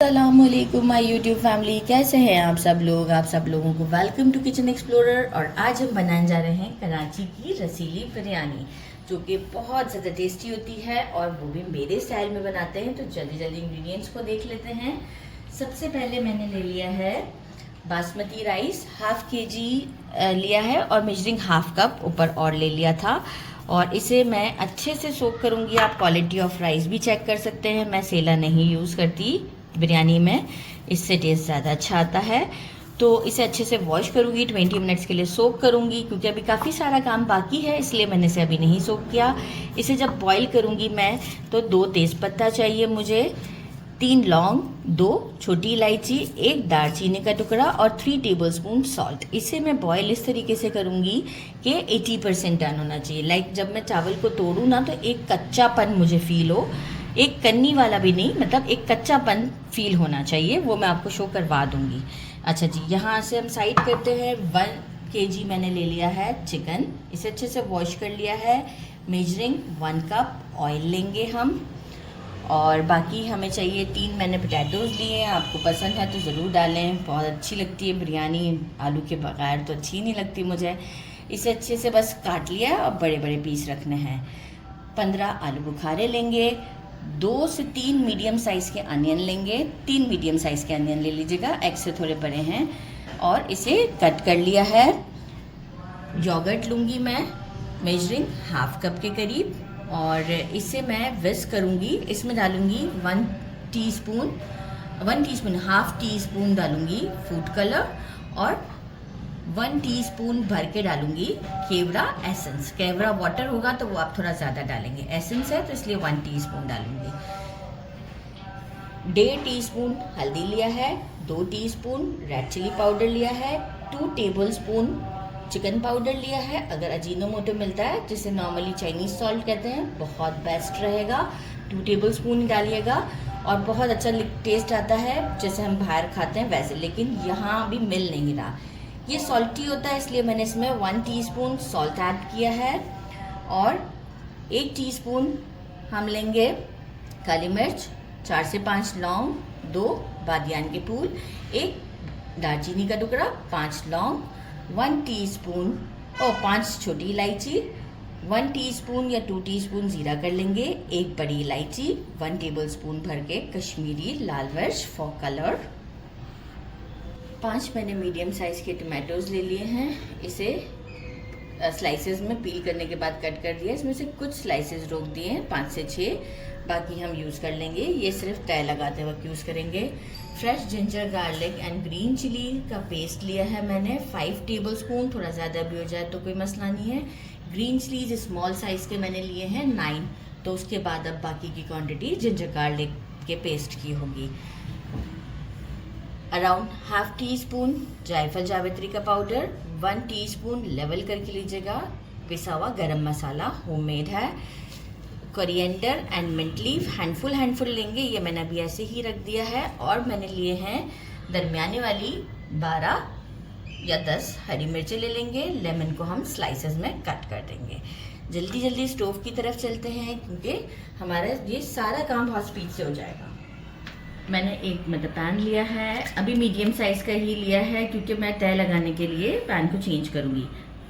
अस्सलामुअलैकुम my YouTube family, कैसे हैं आप सब लोग। आप सब लोगों को वेलकम टू किचन एक्सप्लोरर। और आज हम बनाने जा रहे हैं कराची की रसीली बिरयानी, जो कि बहुत ज़्यादा टेस्टी होती है और वो भी मेरे स्टाइल में बनाते हैं। तो जल्दी जल्दी इंग्रेडिएंट्स को देख लेते हैं। सबसे पहले मैंने ले लिया है बासमती राइस, हाफ केजी लिया है और मेजरिंग हाफ कप ऊपर और ले लिया था। और इसे मैं अच्छे से सोक करूँगी। आप क्वालिटी ऑफ राइस भी चेक कर सकते हैं। मैं सेला नहीं यूज़ करती बिरयानी में, इससे टेस्ट ज़्यादा अच्छा आता है। तो इसे अच्छे से वॉश करूँगी, 20 मिनट्स के लिए सोक करूँगी, क्योंकि अभी काफ़ी सारा काम बाकी है, इसलिए मैंने इसे अभी नहीं सोक किया। इसे जब बॉईल करूँगी मैं, तो 2 तेज़पत्ता चाहिए मुझे, 3 लौंग, 2 छोटी इलायची, 1 दालचीनी का टुकड़ा और 3 टेबलस्पून सॉल्ट। इसे मैं बॉईल इस तरीके से करूँगी कि 80% डन होना चाहिए। लाइक जब मैं चावल को तोड़ूँ ना, तो एक कच्चापन मुझे फील हो, एक कन्नी वाला भी नहीं, मतलब एक कच्चापन फील होना चाहिए। वो मैं आपको शो करवा दूँगी। अच्छा जी, यहाँ से हम साइड करते हैं। 1 kg मैंने ले लिया है चिकन, इसे अच्छे से वॉश कर लिया है। मेजरिंग 1 कप ऑयल लेंगे हम। और बाकी हमें चाहिए 3 मैंने पोटैटोज़ लिए हैं। आपको पसंद है तो ज़रूर डालें, बहुत अच्छी लगती है बिरयानी, आलू के बगैर तो अच्छी नहीं लगती मुझे। इसे अच्छे से बस काट लिया और बड़े बड़े पीस रखने हैं। 15 आलू बुखारे लेंगे। 2 से 3 मीडियम साइज़ के अनियन लेंगे। 3 मीडियम साइज़ के अनियन ले लीजिएगा, एग से थोड़े बड़े हैं। और इसे कट कर लिया है। योगर्ट लूँगी मैं, मेजरिंग हाफ कप के करीब, और इसे मैं विस्क करूँगी। इसमें डालूँगी 1 टीस्पून, हाफ टी स्पून डालूँगी फूड कलर, और 1 टीस्पून भर के डालूँगी केवड़ा एसेंस। केवड़ा वाटर होगा तो वो आप थोड़ा ज़्यादा डालेंगे, एसेंस है तो इसलिए 1 टीस्पून डालूँगी। 1.5 टीस्पून हल्दी लिया है, 2 टीस्पून रेड चिली पाउडर लिया है, 2 टेबलस्पून चिकन पाउडर लिया है। अगर अजीनोमोटो मिलता है, जिसे नॉर्मली चाइनीज़ सॉल्ट कहते हैं, बहुत बेस्ट रहेगा। 2 टेबलस्पून डालिएगा और बहुत अच्छा टेस्ट आता है, जैसे हम बाहर खाते हैं वैसे, लेकिन यहाँ भी मिल नहीं रहा। ये सॉल्टी होता है, इसलिए मैंने इसमें 1 टीस्पून सॉल्ट ऐड किया है। और 1 टीस्पून हम लेंगे काली मिर्च, 4 से 5 लौंग, 2 बादियान के फूल, 1 दालचीनी का टुकड़ा, 5 लौंग, 1 टीस्पून और 5 छोटी इलायची, 1 टीस्पून या 2 टीस्पून ज़ीरा कर लेंगे, 1 बड़ी इलायची, 1 टेबलस्पून भर के कश्मीरी लाल मिर्च फॉर कलर। 5 मैंने मीडियम साइज़ के टमाटोज़ ले लिए हैं। इसे स्लाइसेस में पील करने के बाद कट कर दिया। इसमें से कुछ स्लाइसेस रोक दिए हैं, 5 से 6, बाकी हम यूज़ कर लेंगे। ये सिर्फ तय लगाते वक्त यूज़ करेंगे। Fresh ginger garlic and green chilli का पेस्ट लिया है मैंने 5 टेबलस्पून, थोड़ा ज़्यादा भी हो जाए तो कोई मसला नहीं है। ग्रीन चिलीज स्मॉल साइज़ के मैंने लिए हैं 9, तो उसके बाद अब बाकी की क्वांटिटी जिंजर गार्लिक के पेस्ट की होगी। अराउंड हाफ टी स्पून जायफल जावित्री का पाउडर, 1 टीस्पून लेवल करके लीजिएगा पिसा हुआ गरम मसाला, होममेड है। Coriander and mint leaf handful लेंगे, ये मैंने अभी ऐसे ही रख दिया है। और मैंने लिए हैं दरमियाने वाली 12 या 10 हरी मिर्चें ले लेंगे। लेमन को हम स्लाइसेस में कट कर देंगे। जल्दी जल्दी स्टोव की तरफ चलते हैं, क्योंकि हमारा ये सारा काम बहुत स्पीड से हो जाएगा। मैंने एक पैन लिया है, अभी मीडियम साइज़ का ही लिया है, क्योंकि मैं तय लगाने के लिए पैन को चेंज करूँगी।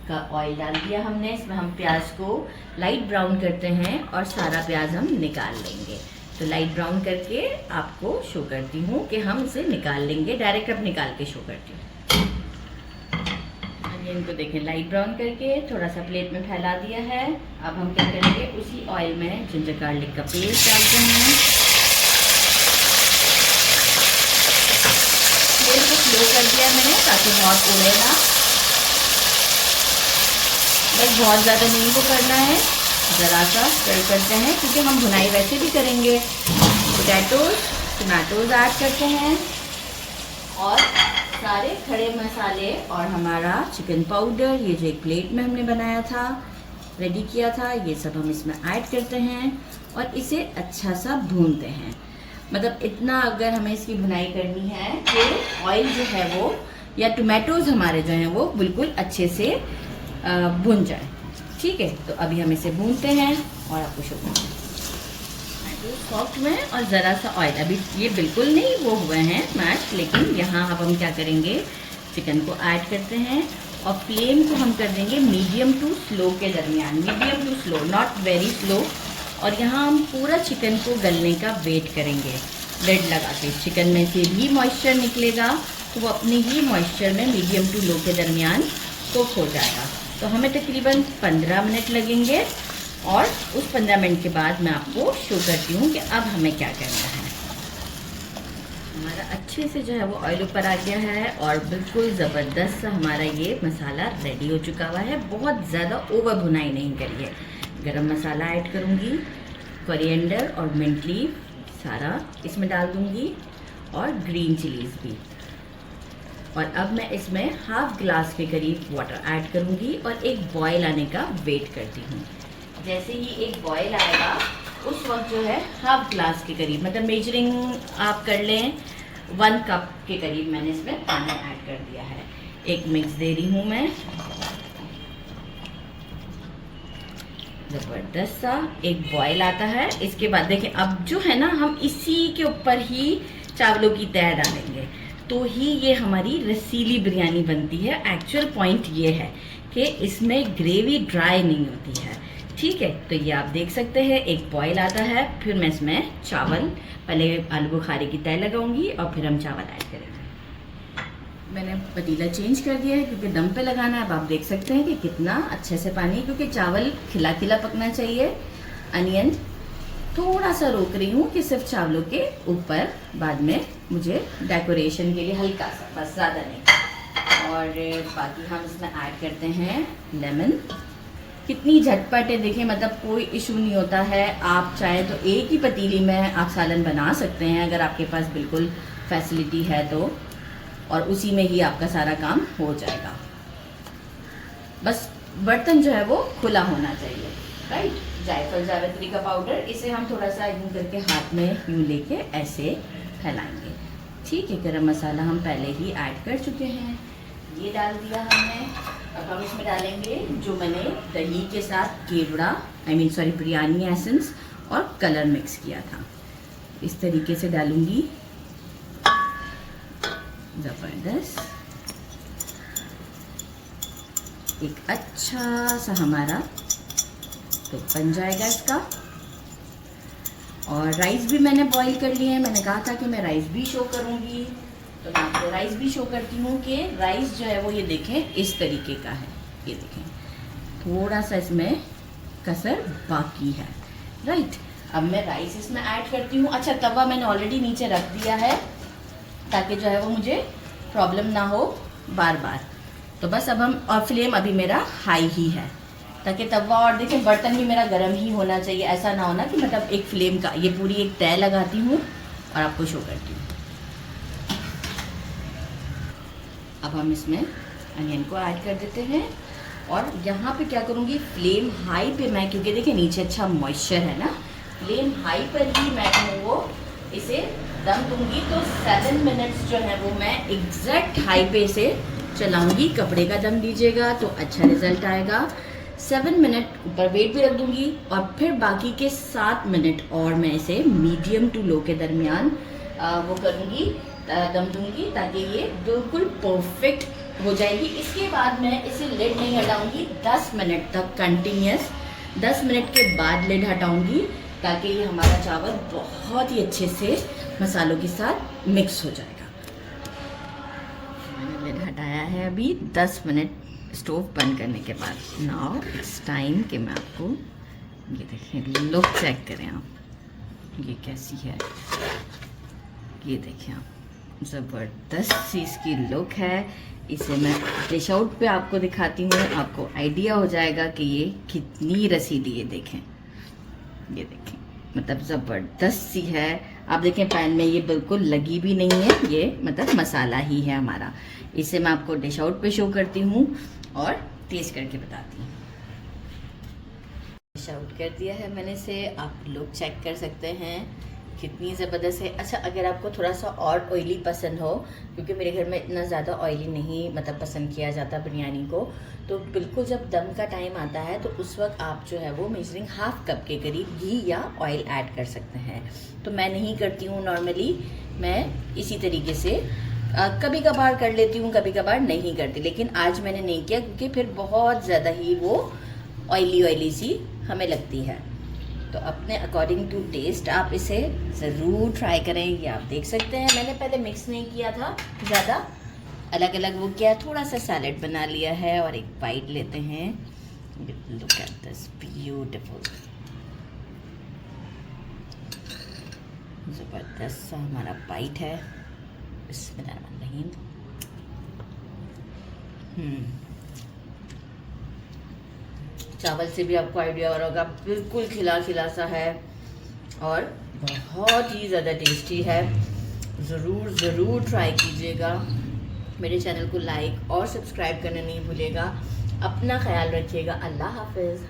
का ऑयल डाल दिया हमने, इसमें हम प्याज को लाइट ब्राउन करते हैं और सारा प्याज हम निकाल लेंगे। तो लाइट ब्राउन करके आपको शो करती हूँ कि हम इसे निकाल लेंगे, डायरेक्ट अब निकाल के शो करती हूँ। इनको देखें, लाइट ब्राउन करके थोड़ा सा प्लेट में फैला दिया है। अब हम क्या करेंगे, उसी ऑयल में जिंजर गार्लिक का पेस्ट डालते हैं। तेल को स्लो कर दिया मैंने, ताकि बहुत उड़े ना, बस बहुत ज़्यादा नहीं को करना है, ज़रा सा स्टर करते हैं, क्योंकि हम भुनाई वैसे भी करेंगे। टमाटोज़ ऐड करते हैं और सारे खड़े मसाले और हमारा चिकन पाउडर, ये जो एक प्लेट में हमने बनाया था, रेडी किया था, ये सब हम इसमें ऐड करते हैं और इसे अच्छा सा भूनते हैं। मतलब इतना अगर हमें इसकी भुनाई करनी है कि ऑयल जो है वो, या टमाटोज़ हमारे जो हैं वो बिल्कुल अच्छे से भुन जाए। ठीक है, तो अभी हम इसे भूनते हैं और आपको शो करते हैं। सॉफ्ट में और ज़रा सा ऑयल, अभी ये बिल्कुल नहीं वो हुए हैं मैश, लेकिन यहाँ अब हम क्या करेंगे, चिकन को ऐड करते हैं और फ्लेम को हम कर देंगे मीडियम टू स्लो के दरमियान, medium to slow, not very slow. और यहाँ हम पूरा चिकन को गलने का वेट करेंगे लिड लगा के। चिकन में से भी मॉइस्चर निकलेगा तो वो अपने ही मॉइस्चर में मीडियम टू लो के दरमियान कुक हो जाएगा। तो हमें तकरीबन 15 मिनट लगेंगे और उस 15 मिनट के बाद मैं आपको शो करती हूँ कि अब हमें क्या करना है। हमारा अच्छे से जो है वो ऑयल ऊपर आ गया है और बिल्कुल ज़बरदस्त सा हमारा ये मसाला रेडी हो चुका हुआ है। बहुत ज़्यादा ओवर भुनाई नहीं करी है। गरम मसाला ऐड करूँगी, कोरिएंडर और मिंट लीफ सारा इसमें डाल दूँगी और ग्रीन चिलीज़ भी। और अब मैं इसमें हाफ ग्लास के करीब वाटर ऐड करूँगी और एक बॉयल आने का वेट करती हूँ। जैसे ही एक बॉयल आएगा उस वक्त जो है हाफ ग्लास के करीब, मतलब मेजरिंग आप कर लें 1 कप के करीब मैंने इसमें पानी ऐड कर दिया है। एक मिक्स दे रही हूँ मैं, ज़बरदस्त सा एक बॉयल आता है। इसके बाद देखिए अब जो है ना, हम इसी के ऊपर ही चावलों की तह डालेंगे तो ही ये हमारी रसीली बिरयानी बनती है। एक्चुअल पॉइंट ये है कि इसमें ग्रेवी ड्राई नहीं होती है, ठीक है। तो ये आप देख सकते हैं एक बॉयल आता है, फिर मैं इसमें चावल, पहले आलू बुखारे की तह लगाऊंगी और फिर हम चावल ऐड करेंगे। मैंने पतीला चेंज कर दिया है क्योंकि दम पे लगाना है। अब आप देख सकते हैं कि कितना अच्छे से पानी, क्योंकि चावल खिला खिला पकना चाहिए। अनियन थोड़ा सा रोक रही हूँ कि सिर्फ चावलों के ऊपर, बाद में मुझे डेकोरेशन के लिए हल्का सा, बस ज़्यादा नहीं। और बाकी हम इसमें ऐड करते हैं लेमन। कितनी झटपट है देखिए, मतलब कोई इशू नहीं होता है। आप चाहे तो एक ही पतीली में आप सालन बना सकते हैं अगर आपके पास बिल्कुल फैसिलिटी है तो, और उसी में ही आपका सारा काम हो जाएगा। बस बर्तन जो है वो खुला होना चाहिए, राइट। जायफल जावित्री का पाउडर, इसे हम थोड़ा सा यूँ करके हाथ में यूँ लेके ऐसे फैलाएंगे, ठीक है। गरम मसाला हम पहले ही ऐड कर चुके हैं, ये डाल दिया हमने। अब हम इसमें डालेंगे जो मैंने दही के साथ केवड़ा, बिरयानी एसेंस और कलर मिक्स किया था, इस तरीके से डालूंगी। ज़बरदस्त एक अच्छा सा हमारा तो बन जाएगा इसका। और राइस भी मैंने बॉईल कर लिए हैं, मैंने कहा था कि मैं राइस भी शो करूँगी, तो मैं आपको राइस भी शो करती हूँ कि राइस जो है वो ये देखें इस तरीके का है। ये देखें थोड़ा सा इसमें कसर बाकी है, राइट। अब मैं राइस इसमें ऐड करती हूँ। अच्छा, तवा मैंने ऑलरेडी नीचे रख दिया है ताकि जो है वो मुझे प्रॉब्लम ना हो बार बार। तो बस अब हम, और फ्लेम अभी मेरा हाई ही है ताकि तवा, और देखिए बर्तन भी मेरा गर्म ही होना चाहिए। ऐसा ना होना कि मतलब एक फ्लेम का, ये पूरी एक तय लगाती हूँ और आपको शो करती हूँ। अब हम इसमें अनियन को ऐड कर देते हैं और यहाँ पे क्या करूँगी, फ्लेम हाई पे मैं, क्योंकि देखिए नीचे अच्छा मॉइस्चर है ना, फ्लेम हाई पर ही मैं वो इसे दम दूंगी। तो 7 मिनट्स जो है वो मैं एग्जैक्ट हाई पे से चलाऊंगी। कपड़े का दम दीजिएगा तो अच्छा रिजल्ट आएगा। 7 मिनट ऊपर वेट भी रख दूंगी और फिर बाकी के 7 मिनट और मैं इसे मीडियम टू लो के दरमियान वो करूँगी, दम दूंगी ताकि ये बिल्कुल परफेक्ट हो जाएगी। इसके बाद मैं इसे लिड नहीं हटाऊंगी 10 मिनट तक कंटिन्यूस। 10 मिनट के बाद लिड हटाऊंगी ताकि ये हमारा चावल बहुत ही अच्छे से मसालों के साथ मिक्स हो जाएगा। मैंने लिड हटाया है अभी 10 मिनट स्टोव बंद करने के बाद। नाउ इट्स टाइम कि मैं आपको ये देखें, लुक चेक करें आप, ये कैसी है, ये देखें आप, ज़बरदस्त सी इसकी लुक है। इसे मैं डिश आउट पे आपको दिखाती हूँ, आपको आइडिया हो जाएगा कि ये कितनी रसीली, ये देखें, ये देखें, मतलब ज़बरदस्त सी है। आप देखें पैन में ये बिल्कुल लगी भी नहीं है, ये मतलब मसाला ही है हमारा। इसे मैं आपको डिश आउट पे शो करती हूँ और टेस्ट करके बताती हूँ। डिश आउट कर दिया है मैंने इसे, आप लोग चेक कर सकते हैं कितनी ज़बरदस्त है। अच्छा, अगर आपको थोड़ा सा और ऑयली पसंद हो, क्योंकि मेरे घर में इतना ज़्यादा ऑयली नहीं मतलब पसंद किया जाता बिरयानी को, तो बिल्कुल जब दम का टाइम आता है तो उस वक्त आप जो है वो मेजरिंग हाफ कप के करीब घी या ऑयल ऐड कर सकते हैं। तो मैं नहीं करती हूँ नॉर्मली, मैं इसी तरीके से कभी कभार कर लेती हूँ, कभी कभार नहीं करती, लेकिन आज मैंने नहीं किया क्योंकि फिर बहुत ज़्यादा ही वो ऑयली सी हमें लगती है। तो अपने अकॉर्डिंग टू टेस्ट आप इसे ज़रूर ट्राई करें। ये आप देख सकते हैं मैंने पहले मिक्स नहीं किया था ज़्यादा, अलग अलग वो किया, थोड़ा सा सैलेड बना लिया है और एक बाइट लेते हैं। लुक एट दिस ब्यूटीफुल, ज़बरदस्त सा हमारा बाइट है। बिस्मिल्लाहिर्रहमानिर्रहीम। चावल से भी आपको आइडिया हो रहा होगा, बिल्कुल खिला खिला सा है और बहुत ही ज़्यादा टेस्टी है। ज़रूर ज़रूर ट्राई कीजिएगा। मेरे चैनल को लाइक और सब्सक्राइब करना नहीं भूलिएगा। अपना ख्याल रखिएगा। अल्लाह हाफिज़।